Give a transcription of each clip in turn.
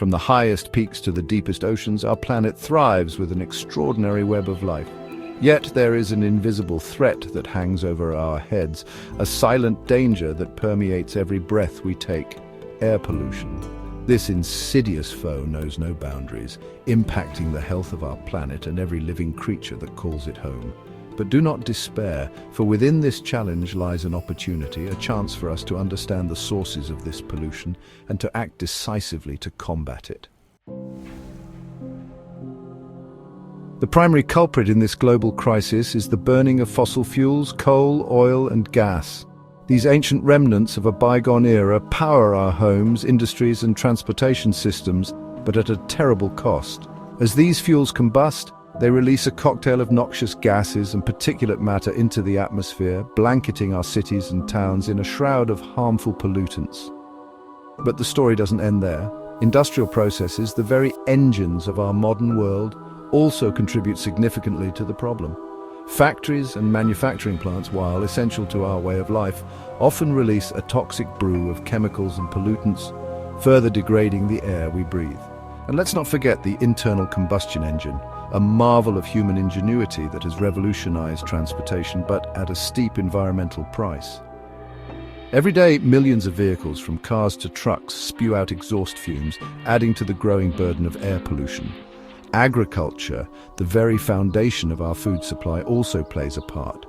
From the highest peaks to the deepest oceans, our planet thrives with an extraordinary web of life. Yet there is an invisible threat that hangs over our heads, a silent danger that permeates every breath we take: air pollution. This insidious foe knows no boundaries, impacting the health of our planet and every living creature that calls it home. But do not despair, for within this challenge lies an opportunity, a chance for us to understand the sources of this pollution and to act decisively to combat it. The primary culprit in this global crisis is the burning of fossil fuels, coal, oil, and gas. These ancient remnants of a bygone era power our homes, industries, and transportation systems, but at a terrible cost. As these fuels combust, they release a cocktail of noxious gases and particulate matter into the atmosphere, blanketing our cities and towns in a shroud of harmful pollutants. But the story doesn't end there. Industrial processes, the very engines of our modern world, also contribute significantly to the problem. Factories and manufacturing plants, while essential to our way of life, often release a toxic brew of chemicals and pollutants, further degrading the air we breathe. And let's not forget the internal combustion engine, a marvel of human ingenuity that has revolutionized transportation, but at a steep environmental price. Every day, millions of vehicles, from cars to trucks, spew out exhaust fumes, adding to the growing burden of air pollution. Agriculture, the very foundation of our food supply, also plays a part.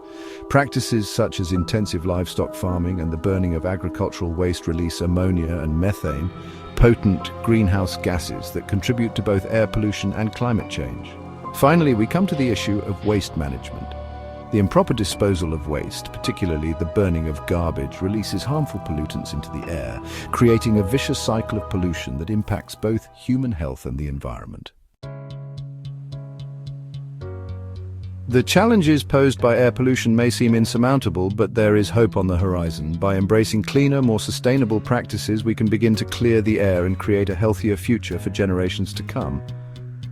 Practices such as intensive livestock farming and the burning of agricultural waste release ammonia and methane, potent greenhouse gases that contribute to both air pollution and climate change. Finally, we come to the issue of waste management. The improper disposal of waste, particularly the burning of garbage, releases harmful pollutants into the air, creating a vicious cycle of pollution that impacts both human health and the environment. The challenges posed by air pollution may seem insurmountable, but there is hope on the horizon. By embracing cleaner, more sustainable practices, we can begin to clear the air and create a healthier future for generations to come.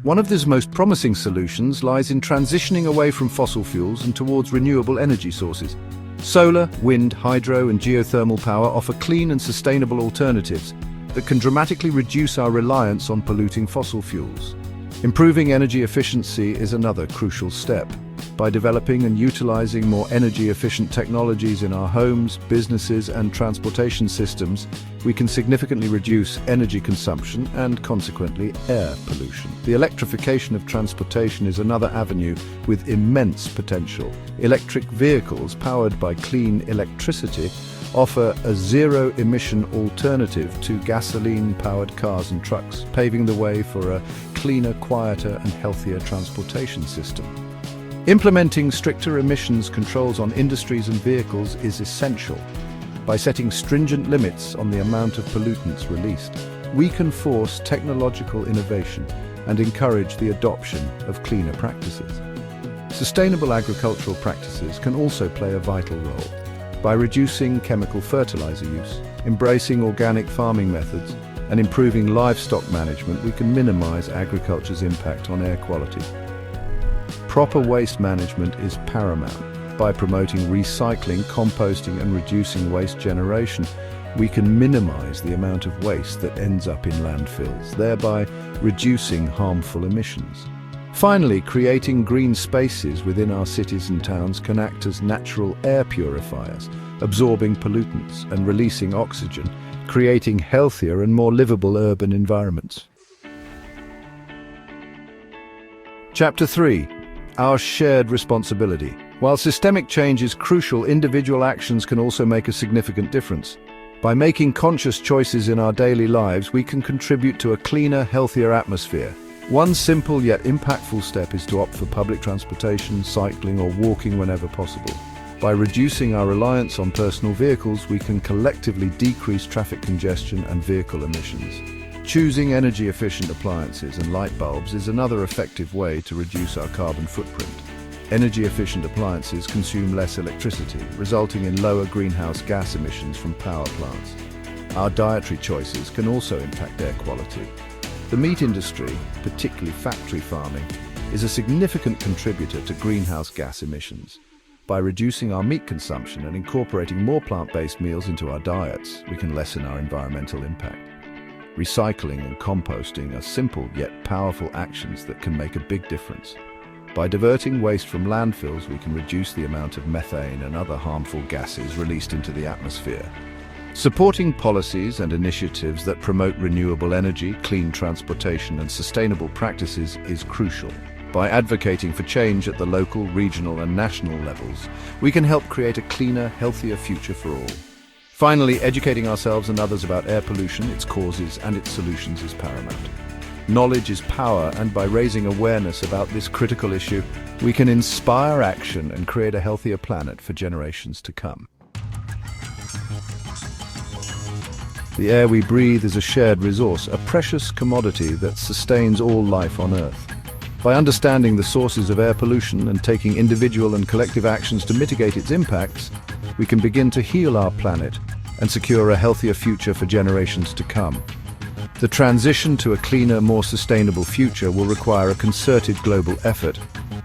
One of these most promising solutions lies in transitioning away from fossil fuels and towards renewable energy sources. Solar, wind, hydro, and geothermal power offer clean and sustainable alternatives that can dramatically reduce our reliance on polluting fossil fuels. Improving energy efficiency is another crucial step. By developing and utilizing more energy-efficient technologies in our homes, businesses, and transportation systems, we can significantly reduce energy consumption and, consequently, air pollution. The electrification of transportation is another avenue with immense potential. Electric vehicles powered by clean electricity offer a zero-emission alternative to gasoline-powered cars and trucks, paving the way for a cleaner, quieter, and healthier transportation system. Implementing stricter emissions controls on industries and vehicles is essential. By setting stringent limits on the amount of pollutants released, we can force technological innovation and encourage the adoption of cleaner practices. Sustainable agricultural practices can also play a vital role. By reducing chemical fertilizer use, embracing organic farming methods, and improving livestock management, we can minimize agriculture's impact on air quality. Proper waste management is paramount. By promoting recycling, composting, and reducing waste generation, we can minimize the amount of waste that ends up in landfills, thereby reducing harmful emissions. Finally, creating green spaces within our cities and towns can act as natural air purifiers, absorbing pollutants and releasing oxygen, creating healthier and more livable urban environments. Chapter 3. Our shared responsibility. While systemic change is crucial, individual actions can also make a significant difference. By making conscious choices in our daily lives, we can contribute to a cleaner, healthier atmosphere. One simple yet impactful step is to opt for public transportation, cycling, or walking whenever possible. By reducing our reliance on personal vehicles, we can collectively decrease traffic congestion and vehicle emissions. Choosing energy-efficient appliances and light bulbs is another effective way to reduce our carbon footprint. Energy-efficient appliances consume less electricity, resulting in lower greenhouse gas emissions from power plants. Our dietary choices can also impact air quality. The meat industry, particularly factory farming, is a significant contributor to greenhouse gas emissions. By reducing our meat consumption and incorporating more plant-based meals into our diets, we can lessen our environmental impact. Recycling and composting are simple yet powerful actions that can make a big difference. By diverting waste from landfills, we can reduce the amount of methane and other harmful gases released into the atmosphere. Supporting policies and initiatives that promote renewable energy, clean transportation, and sustainable practices is crucial. By advocating for change at the local, regional, and national levels, we can help create a cleaner, healthier future for all. Finally, educating ourselves and others about air pollution, its causes, and its solutions is paramount. Knowledge is power, and by raising awareness about this critical issue, we can inspire action and create a healthier planet for generations to come. The air we breathe is a shared resource, a precious commodity that sustains all life on Earth. By understanding the sources of air pollution and taking individual and collective actions to mitigate its impacts, we can begin to heal our planet and secure a healthier future for generations to come. The transition to a cleaner, more sustainable future will require a concerted global effort,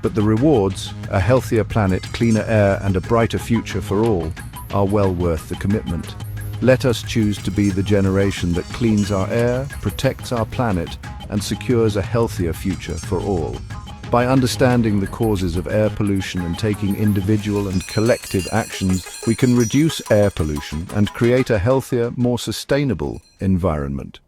but the rewards, a healthier planet, cleaner air, and a brighter future for all, are well worth the commitment. Let us choose to be the generation that cleans our air, protects our planet, and secures a healthier future for all. By understanding the causes of air pollution and taking individual and collective actions, we can reduce air pollution and create a healthier, more sustainable environment.